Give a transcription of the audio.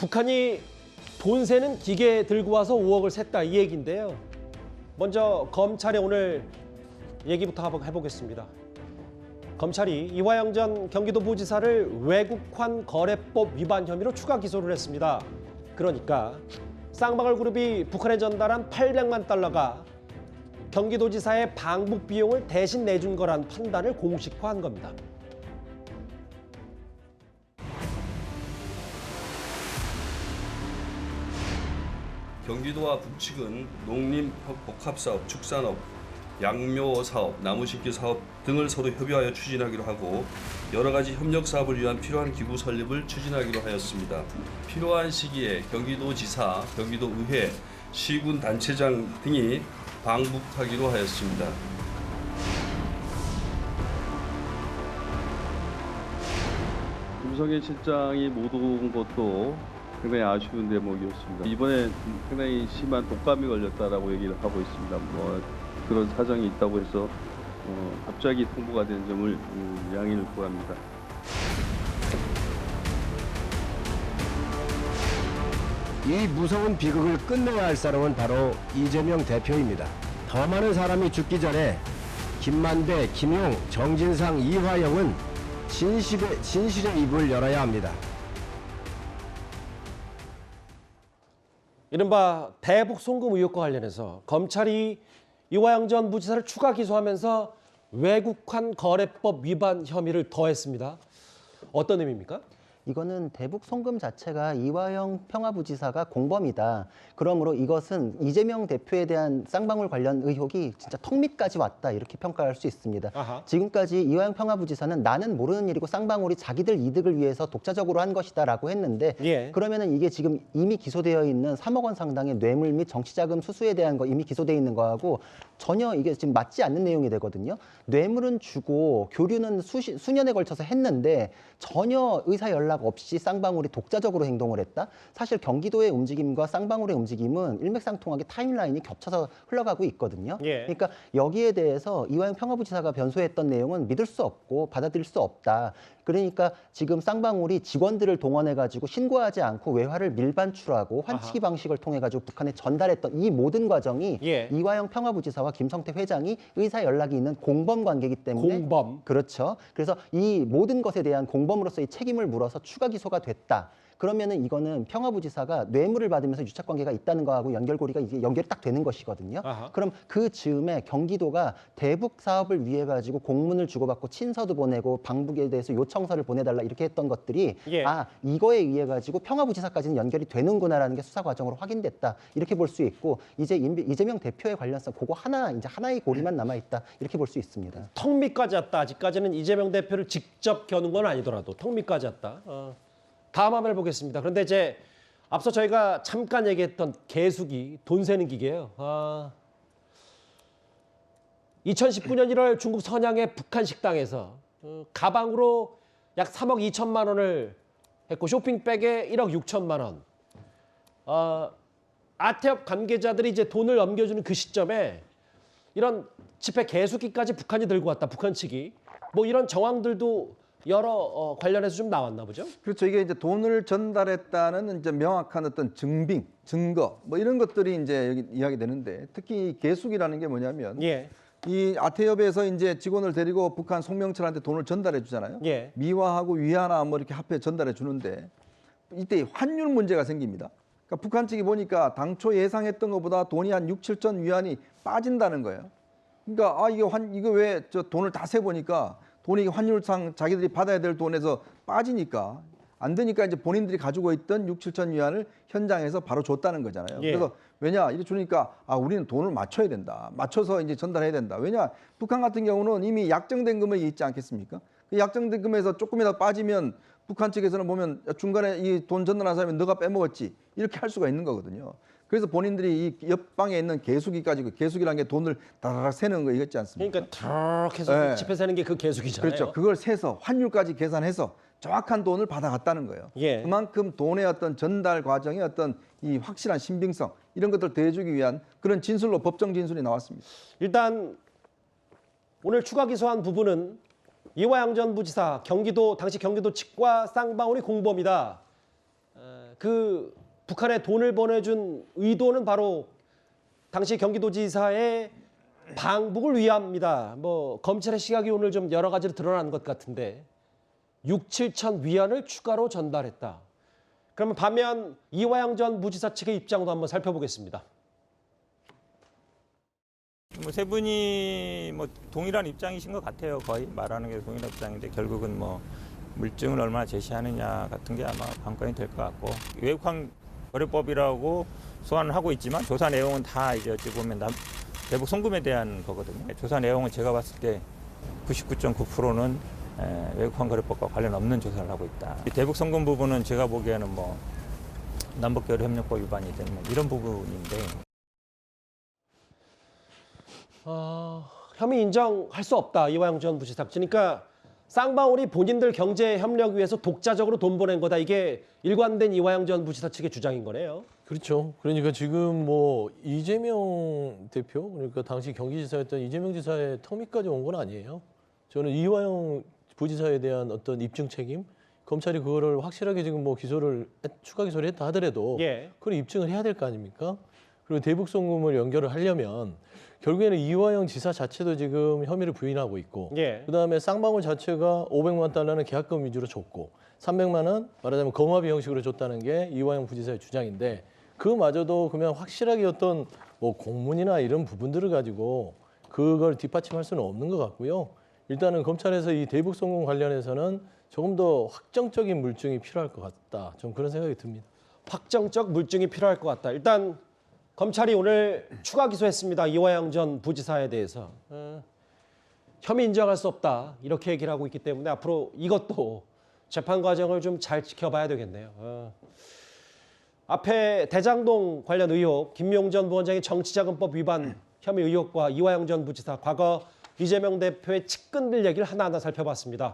북한이 돈 세는 기계 들고 와서 5억을 샜다 이 얘기인데요. 먼저 검찰의 오늘 얘기부터 해보겠습니다. 검찰이 이화영 전 경기도부지사를 외국환 거래법 위반 혐의로 추가 기소를 했습니다. 그러니까 쌍방울 그룹이 북한에 전달한 800만 달러가 경기도지사의 방북 비용을 대신 내준 거란 판단을 공식화한 겁니다. 경기도와 북측은 농림 복합사업, 축산업, 양묘 사업, 나무심기 사업 등을 서로 협의하여 추진하기로 하고 여러 가지 협력 사업을 위한 필요한 기구 설립을 추진하기로 하였습니다. 필요한 시기에 경기도지사, 경기도의회, 시군 단체장 등이 방북하기로 하였습니다. 김성애 실장이 못 온 것도 상당히 아쉬운 대목이었습니다. 이번에 상당히 심한 독감이 걸렸다라고 얘기를 하고 있습니다. 그런 사정이 있다고 해서 갑자기 통보가 된 점을 양해를 구합니다. 이 무서운 비극을 끝내야 할 사람은 바로 이재명 대표입니다. 더 많은 사람이 죽기 전에 김만배, 김용, 정진상, 이화영은 진실의 입을 열어야 합니다. 이른바 대북 송금 의혹과 관련해서 검찰이 이화영 전 부지사를 추가 기소하면서 외국환 거래법 위반 혐의를 더했습니다. 어떤 의미입니까? 이거는 대북 송금 자체가 이화영 평화부지사가 공범이다. 그러므로 이것은 이재명 대표에 대한 쌍방울 관련 의혹이 진짜 턱 밑까지 왔다. 이렇게 평가할 수 있습니다. 아하. 지금까지 이화영 평화부지사는 나는 모르는 일이고 쌍방울이 자기들 이득을 위해서 독자적으로 한 것이다라고 했는데 예. 그러면은 이게 지금 이미 기소되어 있는 3억 원 상당의 뇌물 및 정치자금 수수에 대한 거 이미 기소되어 있는 거하고 전혀 이게 지금 맞지 않는 내용이 되거든요. 뇌물은 주고 교류는 수년에 걸쳐서 했는데 전혀 의사 연락 없이 쌍방울이 독자적으로 행동을 했다. 사실 경기도의 움직임과 쌍방울의 움직임은 일맥상통하게 타임라인이 겹쳐서 흘러가고 있거든요. 예. 그러니까 여기에 대해서 이화영 평화부지사가 변소했던 내용은 믿을 수 없고 받아들일 수 없다. 그러니까 지금 쌍방울이 직원들을 동원해가지고 신고하지 않고 외화를 밀반출하고 환치기 방식을 통해가지고 북한에 전달했던 이 모든 과정이 예. 이화영 평화부지사와 김성태 회장이 의사 연락이 있는 공범 관계이기 때문에 공범. 그렇죠. 그래서 이 모든 것에 대한 공범으로서의 책임을 물어서 추가 기소가 됐다. 그러면은 이거는 평화부지사가 뇌물을 받으면서 유착 관계가 있다는 거하고 연결고리가 이게 연결이 딱 되는 것이거든요. 아하. 그럼 그 즈음에 경기도가 대북 사업을 위해 가지고 공문을 주고받고 친서도 보내고 방북에 대해서 요청서를 보내달라 이렇게 했던 것들이 예. 이거에 의해 가지고 평화부지사까지는 연결이 되는구나라는 게 수사 과정으로 확인됐다 이렇게 볼 수 있고 이제 이재명 대표의 관련성 그거 하나의 고리만 남아 있다 이렇게 볼 수 있습니다. 턱 밑까지 왔다. 아직까지는 이재명 대표를 직접 겨눈 건 아니더라도 턱 밑까지 왔다. 다음 화면을 보겠습니다. 그런데 이제 앞서 저희가 잠깐 얘기했던 개수기, 돈 세는 기계예요. 2019년 1월 중국 선양의 북한 식당에서 가방으로 약 3억 2천만 원을 했고 쇼핑백에 1억 6천만 원. 아태업 관계자들이 이제 돈을 넘겨주는 그 시점에 이런 지폐 개수기까지 북한이 들고 왔다. 북한 측이. 뭐 이런 정황들도 여러 관련해서 좀 나왔나 보죠? 그렇죠. 이게 이제 돈을 전달했다는 이제 명확한 어떤 증거, 뭐 이런 것들이 이제 여기 이야기되는데 특히 개수기라는 게 뭐냐면 예. 이 아태협에서 이제 직원을 데리고 북한 송명철한테 돈을 전달해 주잖아요. 예. 미화하고 위안화 뭐 이렇게 합해 전달해 주는데 이때 환율 문제가 생깁니다. 그러니까 북한 측이 보니까 당초 예상했던 것보다 돈이 한 6, 7천 위안이 빠진다는 거예요. 그러니까 이거 왜 저 돈을 다 세 보니까 돈이 환율상 자기들이 받아야 될 돈에서 빠지니까 안 되니까 이제 본인들이 가지고 있던 6, 7천 위안을 현장에서 바로 줬다는 거잖아요. 예. 그래서 왜냐 이래 주니까 우리는 돈을 맞춰야 된다. 맞춰서 이제 전달해야 된다. 왜냐 북한 같은 경우는 이미 약정된 금액이 있지 않겠습니까? 그 약정된 금액에서 조금이라도 빠지면 북한 측에서는 보면 중간에 이 돈 전달한 사람이 너가 빼먹었지 이렇게 할 수가 있는 거거든요. 그래서 본인들이 이 옆방에 있는 개수기까지 개수기라는 게 돈을 다다닥 세는 거 이겠지 않습니까? 그러니까 탁 해서 네. 지폐 세는 게 그 개수기잖아요. 그렇죠. 그걸 세서 환율까지 계산해서 정확한 돈을 받아갔다는 거예요. 예. 그만큼 돈의 어떤 전달 과정의 어떤 이 확실한 신빙성 이런 것들 더해주기 위한 그런 진술로 법정 진술이 나왔습니다. 일단 오늘 추가 기소한 부분은 이화영 전 부지사 당시 경기도 측과 쌍방울이 공범이다. 그 북한에 돈을 보내준 의도는 바로 당시 경기도지사의 방북을 위함이다. 뭐 검찰의 시각이 오늘 좀 여러 가지로 드러난 것 같은데 6, 7천 위안을 추가로 전달했다. 그러면 반면 이화영 전 부지사 측의 입장도 한번 살펴보겠습니다. 뭐 세 분이 뭐 동일한 입장이신 것 같아요. 거의 말하는 게 동일한 입장인데 결국은 뭐 물증을 얼마나 제시하느냐 같은 게 아마 관건이 될 것 같고 외국환 거래법이라고 소환을 하고 있지만 조사 내용은 다 이제 어찌 보면 대북 송금에 대한 거거든요. 조사 내용은 제가 봤을 때 99.9%는 외국환 거래법과 관련 없는 조사를 하고 있다. 이 대북 송금 부분은 제가 보기에는 뭐 남북교류협력법 위반이든 뭐 이런 부분인데. 혐의 인정할 수 없다. 이화영 전 부지사. 그러니까 쌍방울이 본인들 경제 협력 위해서 독자적으로 돈 보낸 거다. 이게 일관된 이화영 전 부지사 측의 주장인 거네요. 그렇죠. 그러니까 지금 뭐 이재명 대표, 그러니까 당시 경기지사였던 이재명 지사의 턱밑까지 온 건 아니에요. 저는 이화영 부지사에 대한 어떤 입증 책임, 검찰이 그거를 확실하게 지금 뭐 추가 기소를 했다 하더라도 그걸 입증을 해야 될 거 아닙니까? 그리고 대북 송금을 연결을 하려면 결국에는 이화영 지사 자체도 지금 혐의를 부인하고 있고 그다음에 쌍방울 자체가 500만 달러는 계약금 위주로 줬고 300만 원 말하자면 거마비 형식으로 줬다는 게 이화영 부지사의 주장인데 그마저도 그러면 확실하게 어떤 뭐 공문이나 이런 부분들을 가지고 그걸 뒷받침할 수는 없는 것 같고요. 일단은 검찰에서 이 대북 송금 관련해서는 조금 더 확정적인 물증이 필요할 것 같다. 좀 그런 생각이 듭니다. 확정적 물증이 필요할 것 같다. 일단 검찰이 오늘 추가 기소했습니다. 이화영 전 부지사에 대해서. 혐의 인정할 수 없다. 이렇게 얘기를 하고 있기 때문에 앞으로 이것도 재판 과정을 좀 잘 지켜봐야 되겠네요. 앞에 대장동 관련 의혹, 김용 전 부원장의 정치자금법 위반 혐의 의혹과 이화영 전 부지사, 과거 이재명 대표의 측근들 얘기를 하나하나 살펴봤습니다.